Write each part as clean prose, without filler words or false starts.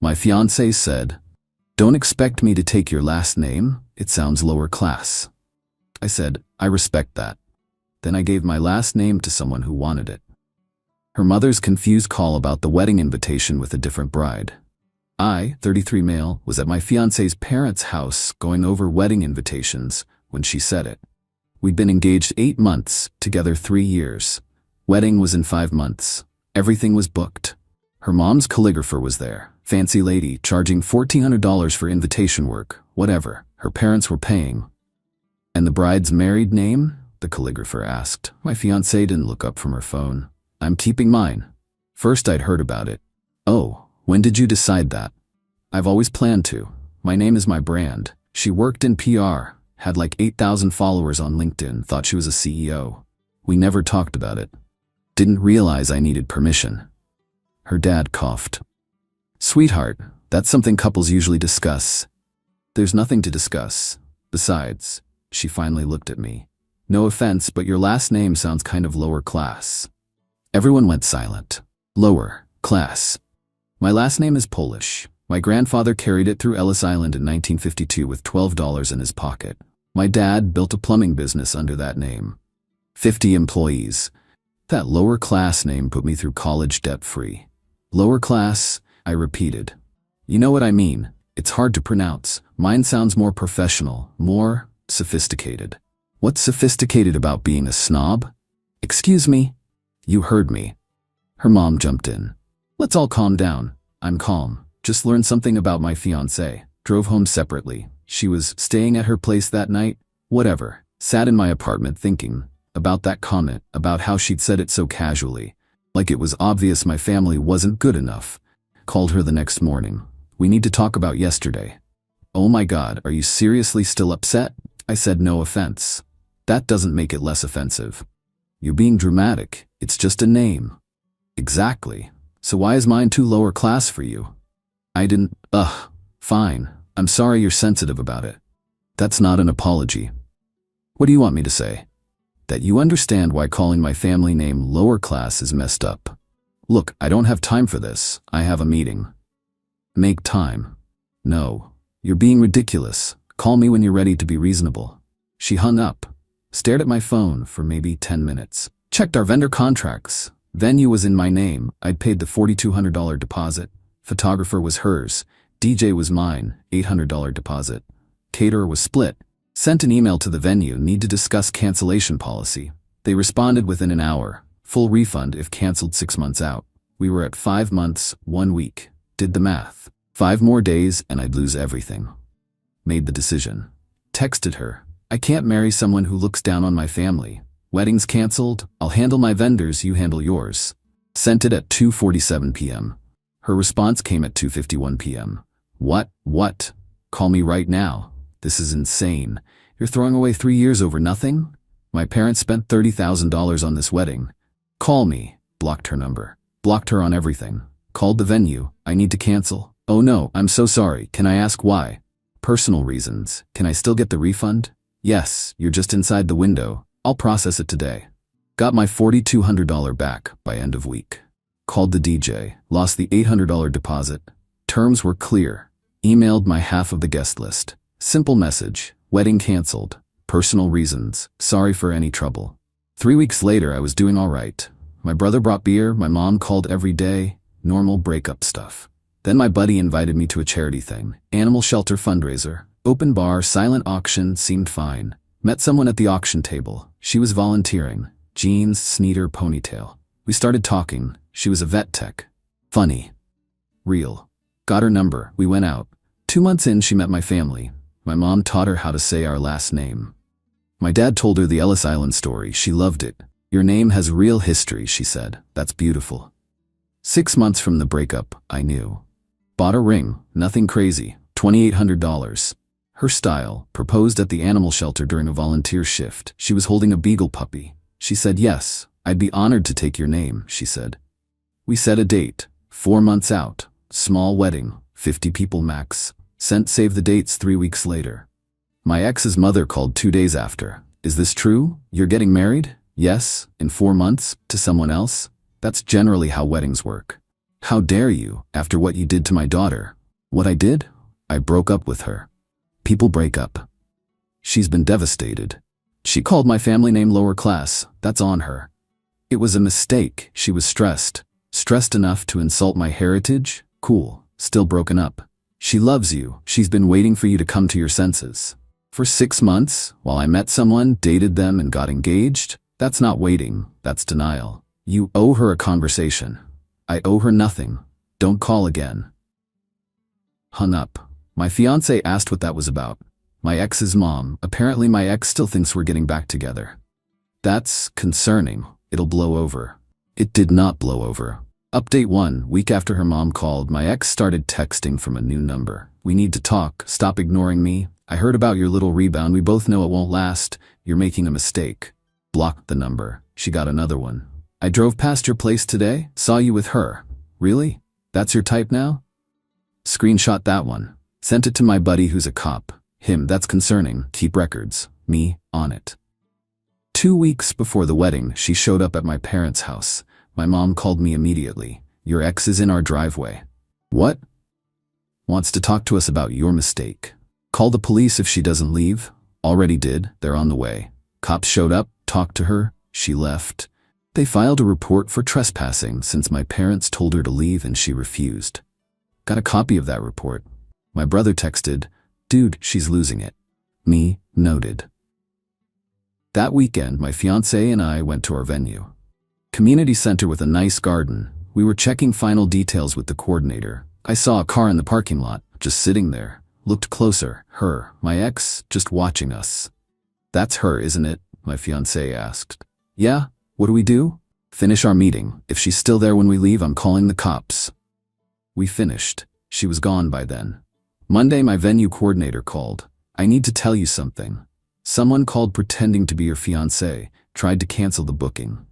My fiancé said, "Don't expect me to take your last name, it sounds lower class." I said, "I respect that." Then I gave my last name to someone who wanted it. Her mother's confused call about the wedding invitation with a different bride. I, 33 male, was at my fiancé's parents' house going over wedding invitations when she said it. We'd been engaged 8 months, together 3 years. Wedding was in 5 months. Everything was booked. Her mom's calligrapher was there, fancy lady, charging $1,400 for invitation work, whatever. Her parents were paying. "And the bride's married name?" the calligrapher asked. My fiancée didn't look up from her phone. "I'm keeping mine." First I'd heard about it. "Oh, when did you decide that?" "I've always planned to. My name is my brand." She worked in PR, had like 8,000 followers on LinkedIn, thought she was a CEO. We never talked about it. Didn't realize I needed permission. Her dad coughed. "Sweetheart, that's something couples usually discuss." "There's nothing to discuss. Besides," she finally looked at me. "No offense, but your last name sounds kind of lower class." Everyone went silent. Lower class. My last name is Polish. My grandfather carried it through Ellis Island in 1952 with $12 in his pocket. My dad built a plumbing business under that name. 50 employees. That lower class name put me through college debt-free. Lower class, I repeated. "You know what I mean. It's hard to pronounce. Mine sounds more professional, more sophisticated." "What's sophisticated about being a snob?" "Excuse me." "You heard me." Her mom jumped in. "Let's all calm down." I'm calm. Just learned something about my fiancé. Drove home separately. She was staying at her place that night. Whatever. Sat in my apartment thinking about that comment, about how she'd said it so casually. Like it was obvious my family wasn't good enough. Called her the next morning. "We need to talk about yesterday." "Oh my God, are you seriously still upset?" I said, "No offense." "That doesn't make it less offensive." "You're being dramatic. It's just a name." "Exactly. So why is mine too lower class for you?" I didn't. Fine. I'm sorry you're sensitive about it. That's not an apology. What do you want me to say? That you understand why calling my family name lower class is messed up. Look, I don't have time for this. I have a meeting. Make time. No. You're being ridiculous. Call me when you're ready to be reasonable. She hung up. Stared at my phone for maybe 10 minutes. Checked our vendor contracts. Venue was in my name. I'd paid the $4,200 deposit. Photographer was hers. DJ was mine. $800 deposit. Caterer was split. Sent an email to the venue. Need to discuss cancellation policy. They responded within an hour. Full refund if canceled 6 months out. We were at 5 months, 1 week. Did the math. 5 more days and I'd lose everything. Made the decision. Texted her. "I can't marry someone who looks down on my family. Wedding's canceled. I'll handle my vendors, you handle yours." Sent it at 2:47 p.m. Her response came at 2:51 p.m. What? Call me right now. This is insane. You're throwing away 3 years over nothing? My parents spent $30,000 on this wedding. Call me. Blocked her number. Blocked her on everything. Called the venue. I need to cancel. Oh no, I'm so sorry. Can I ask why? Personal reasons. Can I still get the refund? Yes, you're just inside the window. I'll process it today. Got my $4,200 back by end of week. Called the DJ. Lost the $800 deposit. Terms were clear. Emailed my half of the guest list. Simple message. Wedding canceled. Personal reasons. Sorry for any trouble. 3 weeks later, I was doing all right. My brother brought beer. My mom called every day. Normal breakup stuff. Then my buddy invited me to a charity thing. Animal shelter fundraiser. Open bar, silent auction, seemed fine. Met someone at the auction table. She was volunteering. Jeans, sneaker, ponytail. We started talking. She was a vet tech. Funny. Real. Got her number. We went out. 2 months in, she met my family. My mom taught her how to say our last name. My dad told her the Ellis Island story. She loved it. Your name has real history, she said. That's beautiful. 6 months from the breakup, I knew. Bought a ring. Nothing crazy. $2,800. Her style. Proposed at the animal shelter during a volunteer shift. She was holding a beagle puppy. She said yes. I'd be honored to take your name, she said. We set a date. 4 months out. Small wedding. 50 people max. Sent save the dates 3 weeks later. My ex's mother called 2 days after. Is this true? You're getting married? Yes, in 4 months, to someone else? That's generally how weddings work. How dare you, after what you did to my daughter? What I did? I broke up with her. People break up. She's been devastated. She called my family name lower class. That's on her. It was a mistake. She was stressed. Stressed enough to insult my heritage? Cool. Still broken up. She loves you. She's been waiting for you to come to your senses. For 6 months, while I met someone, dated them, and got engaged? That's not waiting. That's denial. You owe her a conversation. I owe her nothing. Don't call again. Hung up. My fiancé asked what that was about. My ex's mom. Apparently my ex still thinks we're getting back together. That's concerning. It'll blow over. It did not blow over. Update 1. Week after her mom called, my ex started texting from a new number. We need to talk. Stop ignoring me. I heard about your little rebound. We both know it won't last. You're making a mistake. Blocked the number. She got another one. I drove past your place today. Saw you with her. Really? That's your type now? Screenshot that one. Sent it to my buddy who's a cop. Him, that's concerning. Keep records. Me, on it. 2 weeks before the wedding, she showed up at my parents' house. My mom called me immediately. Your ex is in our driveway. What? Wants to talk to us about your mistake. Call the police if she doesn't leave. Already did. They're on the way. Cops showed up, talked to her. She left. They filed a report for trespassing since my parents told her to leave and she refused. Got a copy of that report. My brother texted, "Dude, she's losing it." Me, noted. That weekend, my fiancé and I went to our venue. Community center with a nice garden. We were checking final details with the coordinator. I saw a car in the parking lot, just sitting there. Looked closer. Her, my ex, just watching us. That's her, isn't it? My fiancé asked. Yeah. What do we do? Finish our meeting. If she's still there when we leave, I'm calling the cops. We finished. She was gone by then. Monday, my venue coordinator called. I need to tell you something. Someone called pretending to be your fiancé, tried to cancel the booking.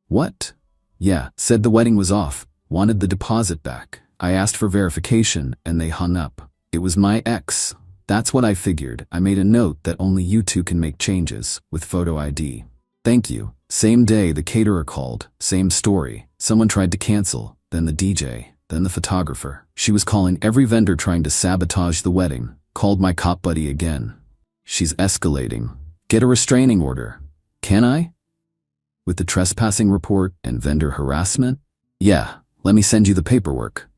What? Yeah, said the wedding was off, wanted the deposit back. I asked for verification, and they hung up. It was my ex. That's what I figured. I made a note that only you two can make changes, with photo ID. Thank you. Same day, the caterer called. Same story. Someone tried to cancel, then the DJ, then the photographer. She was calling every vendor trying to sabotage the wedding. Called my cop buddy again. She's escalating. Get a restraining order. Can I? With the trespassing report and vendor harassment? Yeah, let me send you the paperwork.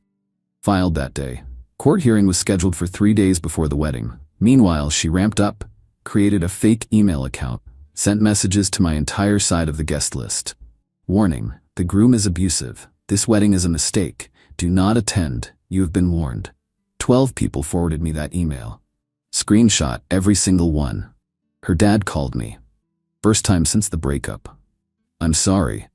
Filed that day. Court hearing was scheduled for 3 days before the wedding. Meanwhile, she ramped up, created a fake email account, sent messages to my entire side of the guest list. Warning, the groom is abusive. This wedding is a mistake. Do not attend. You have been warned. 12 people forwarded me that email. Screenshot every single one. Her dad called me. First time since the breakup. I'm sorry.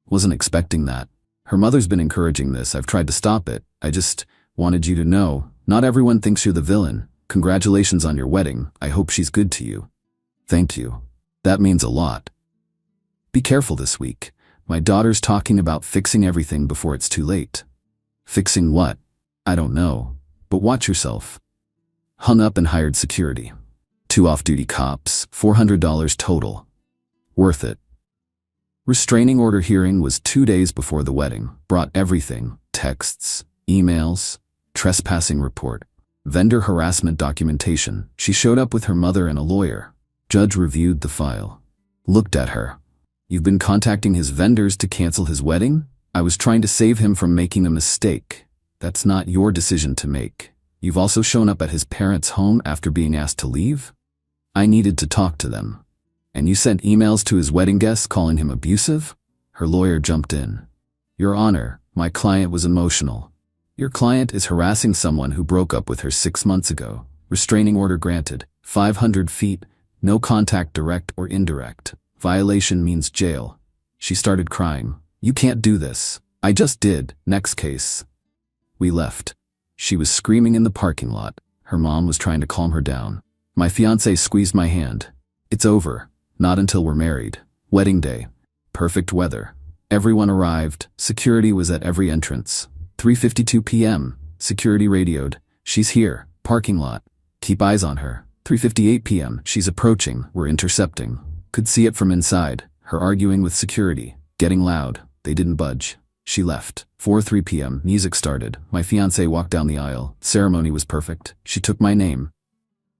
Wasn't expecting that. Her mother's been encouraging this. I've tried to stop it. I just wanted you to know, not everyone thinks you're the villain. Congratulations on your wedding. I hope she's good to you. Thank you. That means a lot. Be careful this week. My daughter's talking about fixing everything before it's too late. Fixing what? I don't know. But watch yourself. Hung up and hired security. 2 off-duty cops, $400 total. Worth it. Restraining order hearing was 2 days before the wedding. Brought everything. Texts, emails, trespassing report, vendor harassment documentation. She showed up with her mother and a lawyer. Judge reviewed the file. Looked at her. You've been contacting his vendors to cancel his wedding? I was trying to save him from making a mistake. That's not your decision to make. You've also shown up at his parents' home after being asked to leave? I needed to talk to them. And you sent emails to his wedding guests calling him abusive? Her lawyer jumped in. Your Honor, my client was emotional. Your client is harassing someone who broke up with her 6 months ago. Restraining order granted. 500 feet. No contact, direct or indirect. Violation means jail. She started crying. You can't do this. I just did. Next case. We left. She was screaming in the parking lot. Her mom was trying to calm her down. My fiancé squeezed my hand. It's over. Not until we're married. Wedding day. Perfect weather. Everyone arrived. Security was at every entrance. 3:52 p.m. Security radioed. She's here. Parking lot. Keep eyes on her. 3:58 p.m. She's approaching. We're intercepting. Could see it from inside. Her arguing with security. Getting loud. They didn't budge. She left. 4:03 p.m. Music started. My fiancée walked down the aisle. Ceremony was perfect. She took my name.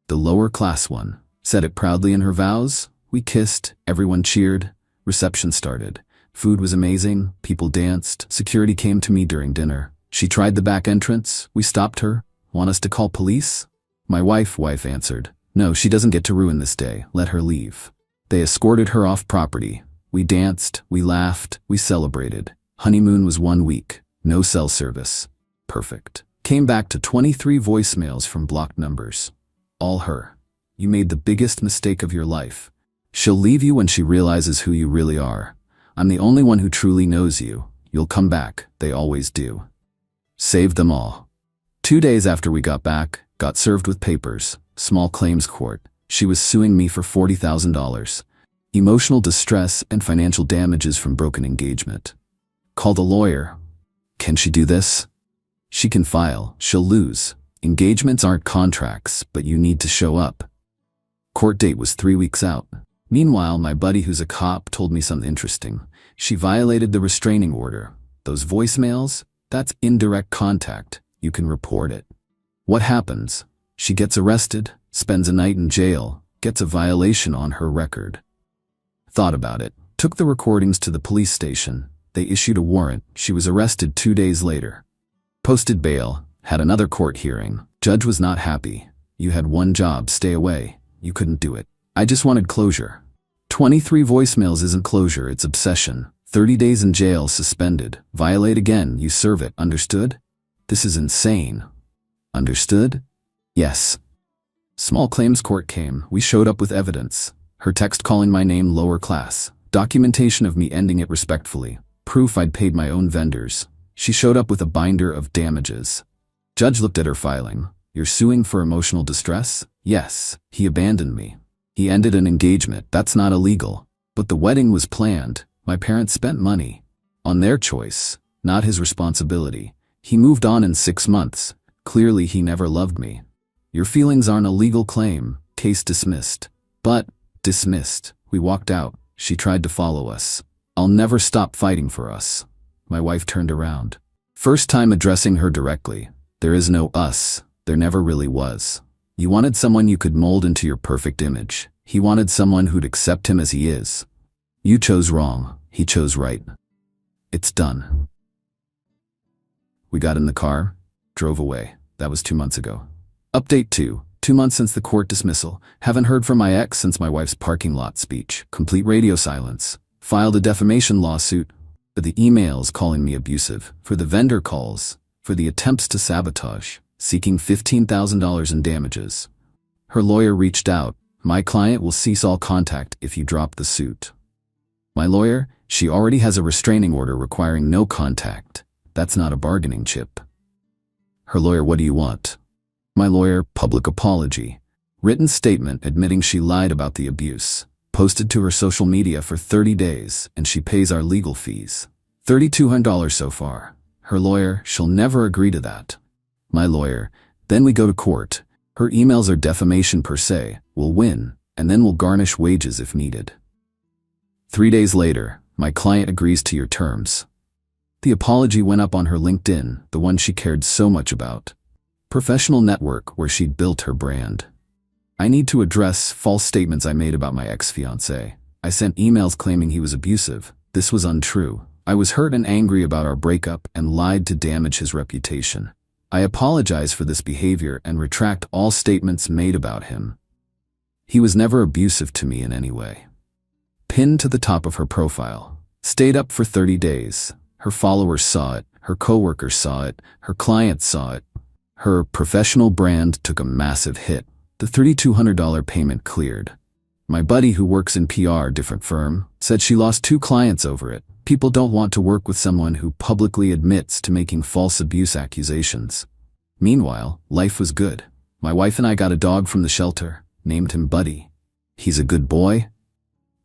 The lower class one. Said it proudly in her vows. We kissed. Everyone cheered. Reception started. Food was amazing. People danced. Security came to me during dinner. She tried the back entrance. We stopped her. Want us to call police? My wife answered. No, she doesn't get to ruin this day. Let her leave. They escorted her off property. We danced. We laughed. We celebrated. Honeymoon was 1 week. No cell service. Perfect. Came back to 23 voicemails from blocked numbers. All her. You made the biggest mistake of your life. She'll leave you when she realizes who you really are. I'm the only one who truly knows you. You'll come back. They always do. Saved them all. 2 days after we got back, got served with papers. Small claims court. She was suing me for $40,000. Emotional distress and financial damages from broken engagement. Called a lawyer. Can she do this? She can file. She'll lose. Engagements aren't contracts, but you need to show up. Court date was 3 weeks out. Meanwhile, my buddy who's a cop told me something interesting. She violated the restraining order. Those voicemails? That's indirect contact. You can report it. What happens? She gets arrested, spends a night in jail, gets a violation on her record. Thought about it. Took the recordings to the police station. They issued a warrant. She was arrested 2 days later. Posted bail. Had another court hearing. Judge was not happy. You had one job, stay away. You couldn't do it. I just wanted closure. 23 voicemails isn't closure, it's obsession. 30 days in jail, suspended. Violate again, you serve it. Understood? This is insane. Understood? Yes. Small claims court came. We showed up with evidence. Her text calling my name lower class. Documentation of me ending it respectfully. Proof I'd paid my own vendors. She showed up with a binder of damages. Judge looked at her filing. You're suing for emotional distress? Yes. He abandoned me. He ended an engagement. That's not illegal. But the wedding was planned. My parents spent money. On their choice. Not his responsibility. He moved on in 6 months. Clearly he never loved me. Your feelings aren't a legal claim. Case dismissed. But, dismissed. We walked out. She tried to follow us. I'll never stop fighting for us. My wife turned around. First time addressing her directly. There is no us. There never really was. You wanted someone you could mold into your perfect image. He wanted someone who'd accept him as he is. You chose wrong. He chose right. It's done. We got in the car, drove away. That was 2 months ago. Update 2. 2 months since the court dismissal. Haven't heard from my ex since my wife's parking lot speech. Complete radio silence. Filed a defamation lawsuit. For the emails calling me abusive. For the vendor calls. For the attempts to sabotage. Seeking $15,000 in damages. Her lawyer reached out. My client will cease all contact if you drop the suit. My lawyer, she already has a restraining order requiring no contact. That's not a bargaining chip. Her lawyer, what do you want? My lawyer, public apology. Written statement admitting she lied about the abuse. Posted to her social media for 30 days, and she pays our legal fees. $3,200 so far. Her lawyer, she'll never agree to that. My lawyer, then we go to court. Her emails are defamation per se. We'll win, and then we'll garnish wages if needed. 3 days later, my client agrees to your terms. The apology went up on her LinkedIn, the one she cared so much about. Professional network where she'd built her brand. I need to address false statements I made about my ex-fiancé. I sent emails claiming he was abusive. This was untrue. I was hurt and angry about our breakup and lied to damage his reputation. I apologize for this behavior and retract all statements made about him. He was never abusive to me in any way. Pinned to the top of her profile. Stayed up for 30 days. Her followers saw it. Her coworkers saw it. Her clients saw it. Her professional brand took a massive hit. The $3,200 payment cleared. My buddy who works in PR, different firm, said she lost 2 clients over it. People don't want to work with someone who publicly admits to making false abuse accusations. Meanwhile, life was good. My wife and I got a dog from the shelter, named him Buddy. He's a good boy.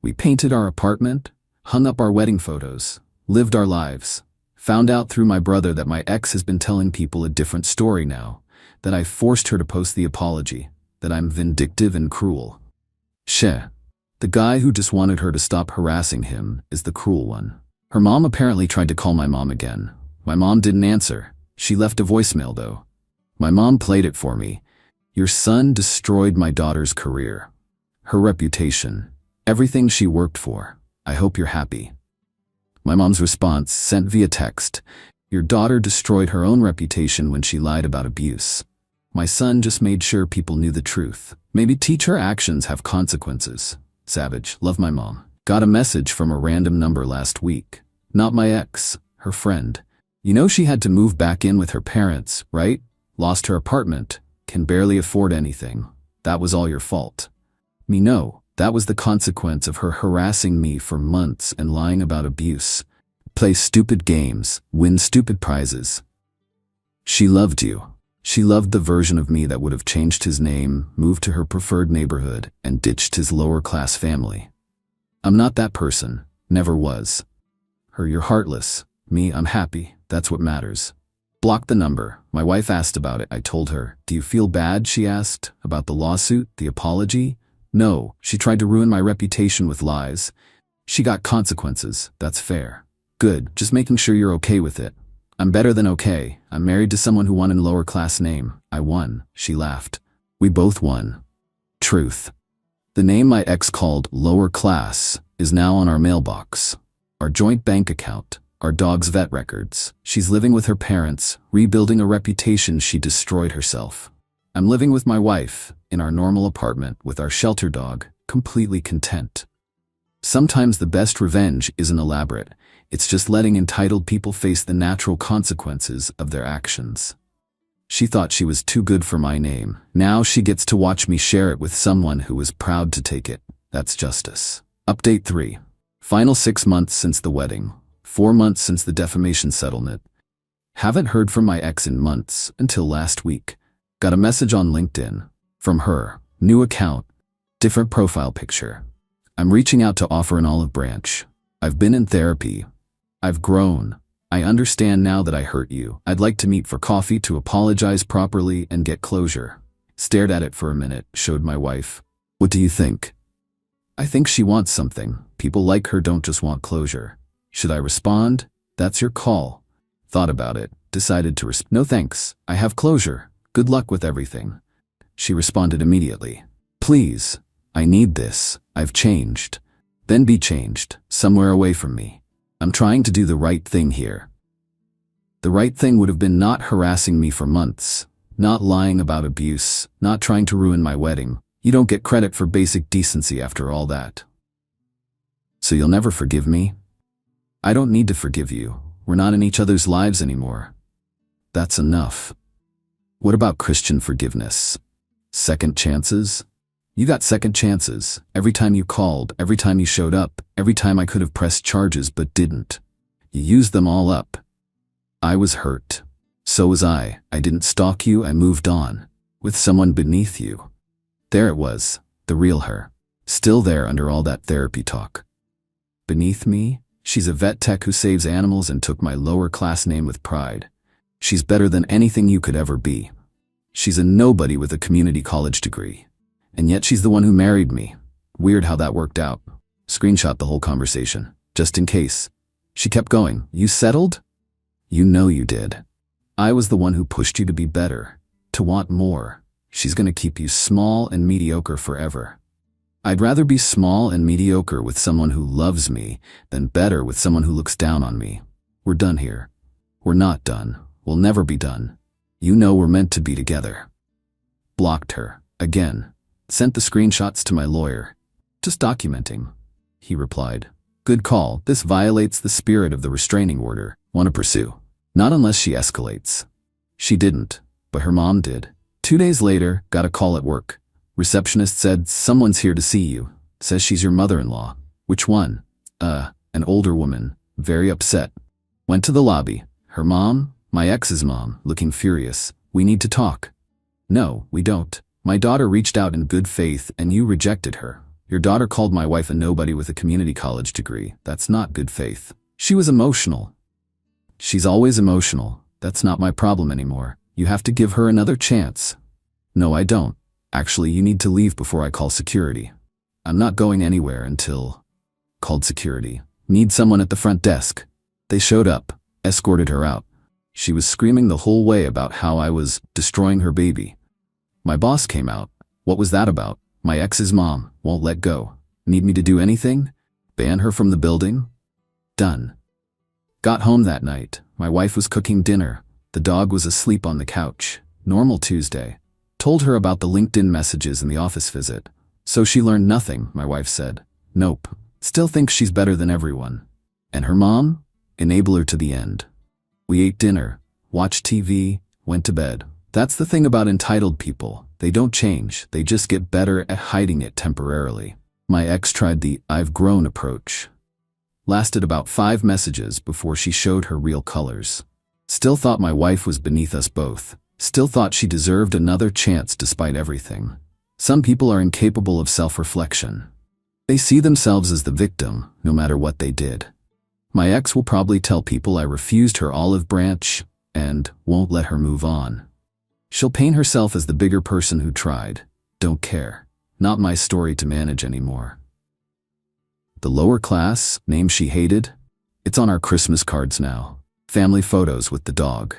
We painted our apartment, hung up our wedding photos, lived our lives. Found out through my brother that my ex has been telling people a different story now, that I forced her to post the apology, that I'm vindictive and cruel. The guy who just wanted her to stop harassing him is the cruel one. Her mom apparently tried to call my mom again. My mom didn't answer. She left a voicemail though. My mom played it for me. Your son destroyed my daughter's career. Her reputation. Everything she worked for. I hope you're happy. My mom's response, sent via text. Your daughter destroyed her own reputation when she lied about abuse. My son just made sure people knew the truth. Maybe teach her actions have consequences. Savage. Love, my mom. Got a message from a random number last week. Not my ex, her friend. You know she had to move back in with her parents, right? Lost her apartment. Can barely afford anything. That was all your fault. Me, no. That was the consequence of her harassing me for months and lying about abuse. Play stupid games, win stupid prizes. She loved you. She loved the version of me that would have changed his name, moved to her preferred neighborhood, and ditched his lower-class family. I'm not that person. Never was. Her, you're heartless. Me, I'm happy. That's what matters. Block the number. My wife asked about it. I told her. Do you feel bad, she asked, about the lawsuit, the apology? No, she tried to ruin my reputation with lies. She got consequences. That's fair. Good, just making sure you're okay with it. I'm better than okay. I'm married to someone who won in lower class name. I won. She laughed. We both won. Truth. The name my ex called lower class is now on our mailbox, our joint bank account, our dog's vet records. She's living with her parents, rebuilding a reputation she destroyed herself. I'm living with my wife, in our normal apartment, with our shelter dog, completely content. Sometimes the best revenge isn't elaborate. It's just letting entitled people face the natural consequences of their actions. She thought she was too good for my name. Now she gets to watch me share it with someone who was proud to take it. That's justice. Update 3. Final 6 months since the wedding. 4 months since the defamation settlement. Haven't heard from my ex in months, until last week. Got a message on LinkedIn. From her. New account. Different profile picture. I'm reaching out to offer an olive branch. I've been in therapy. I've grown. I understand now that I hurt you. I'd like to meet for coffee to apologize properly and get closure. Stared at it for a minute, showed my wife. What do you think? I think she wants something. People like her don't just want closure. Should I respond? That's your call. Thought about it. Decided to respond. No thanks. I have closure. Good luck with everything. She responded immediately. Please. I need this. I've changed. Then be changed. Somewhere away from me. I'm trying to do the right thing here. The right thing would have been not harassing me for months, not lying about abuse, not trying to ruin my wedding. You don't get credit for basic decency after all that. So you'll never forgive me? I don't need to forgive you. We're not in each other's lives anymore. That's enough. What about Christian forgiveness? Second chances? You got second chances. Every time you called, every time you showed up, every time I could have pressed charges but didn't. You used them all up. I was hurt. So was I. I didn't stalk you, I moved on. With someone beneath you. There it was, the real her. Still there under all that therapy talk. Beneath me? She's a vet tech who saves animals and took my lower class name with pride. She's better than anything you could ever be. She's a nobody with a community college degree. And yet she's the one who married me. Weird how that worked out. Screenshot the whole conversation, just in case. She kept going. You settled? You know you did. I was the one who pushed you to be better, to want more. She's gonna keep you small and mediocre forever. I'd rather be small and mediocre with someone who loves me than better with someone who looks down on me. We're done here. We're not done. We'll never be done. You know we're meant to be together. Blocked her. Again. Sent the screenshots to my lawyer. Just documenting. He replied. Good call. This violates the spirit of the restraining order. Want to pursue. Not unless she escalates. She didn't, but her mom did. 2 days later, got a call at work. Receptionist said, someone's here to see you. Says she's your mother-in-law. Which one? An older woman. Very upset. Went to the lobby. Her mom? My ex's mom, looking furious. We need to talk. No, we don't. My daughter reached out in good faith and you rejected her. Your daughter called my wife a nobody with a community college degree. That's not good faith. She was emotional. She's always emotional. That's not my problem anymore. You have to give her another chance. No, I don't. Actually, you need to leave before I call security. I'm not going anywhere until... Called security. Need someone at the front desk. They showed up, escorted her out. She was screaming the whole way about how I was destroying her baby. My boss came out. What was that about? My ex's mom won't let go. Need me to do anything? Ban her from the building? Done. Got home that night. My wife was cooking dinner. The dog was asleep on the couch. Normal Tuesday. Told her about the LinkedIn messages and the office visit. So she learned nothing, my wife said. Nope. Still thinks she's better than everyone. And her mom? Enabler to the end. We ate dinner, watched TV, went to bed. That's the thing about entitled people. They don't change, they just get better at hiding it temporarily. My ex tried the "I've grown" approach. Lasted about 5 messages before she showed her real colors. Still thought my wife was beneath us both. Still thought she deserved another chance despite everything. Some people are incapable of self-reflection. They see themselves as the victim, no matter what they did. My ex will probably tell people I refused her olive branch and won't let her move on. She'll paint herself as the bigger person who tried. Don't care. Not my story to manage anymore. The lower class, name she hated? It's on our Christmas cards now. Family photos with the dog.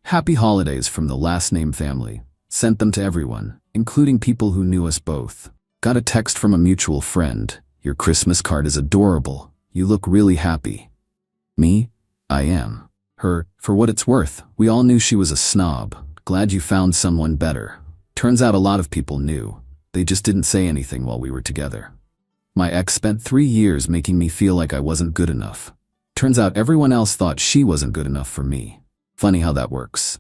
Happy holidays from the last name family. Sent them to everyone, including people who knew us both. Got a text from a mutual friend. Your Christmas card is adorable. You look really happy. Me? I am. Her, for what it's worth, we all knew she was a snob. Glad you found someone better. Turns out a lot of people knew. They just didn't say anything while we were together. My ex spent 3 years making me feel like I wasn't good enough. Turns out everyone else thought she wasn't good enough for me. Funny how that works.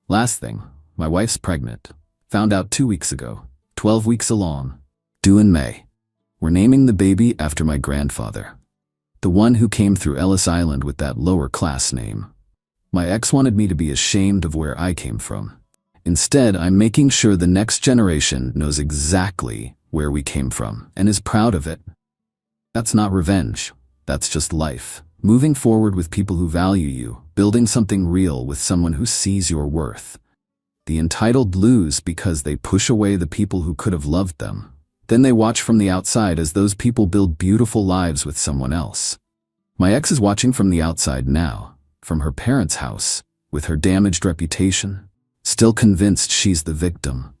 Last thing, my wife's pregnant. Found out 2 weeks ago. 12 weeks along. Due in May. We're naming the baby after my grandfather. The one who came through Ellis Island with that lower class name. My ex wanted me to be ashamed of where I came from. Instead, I'm making sure the next generation knows exactly where we came from and is proud of it. That's not revenge. That's just life. Moving forward with people who value you, building something real with someone who sees your worth. The entitled lose because they push away the people who could have loved them. Then they watch from the outside as those people build beautiful lives with someone else. My ex is watching from the outside now, from her parents' house, with her damaged reputation, still convinced she's the victim.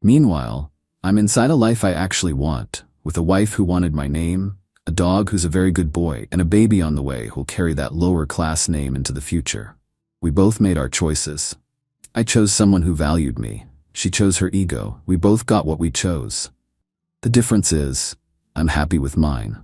Meanwhile, I'm inside a life I actually want, with a wife who wanted my name, a dog who's a very good boy, and a baby on the way who'll carry that lower class name into the future. We both made our choices. I chose someone who valued me. She chose her ego. We both got what we chose. The difference is, I'm happy with mine.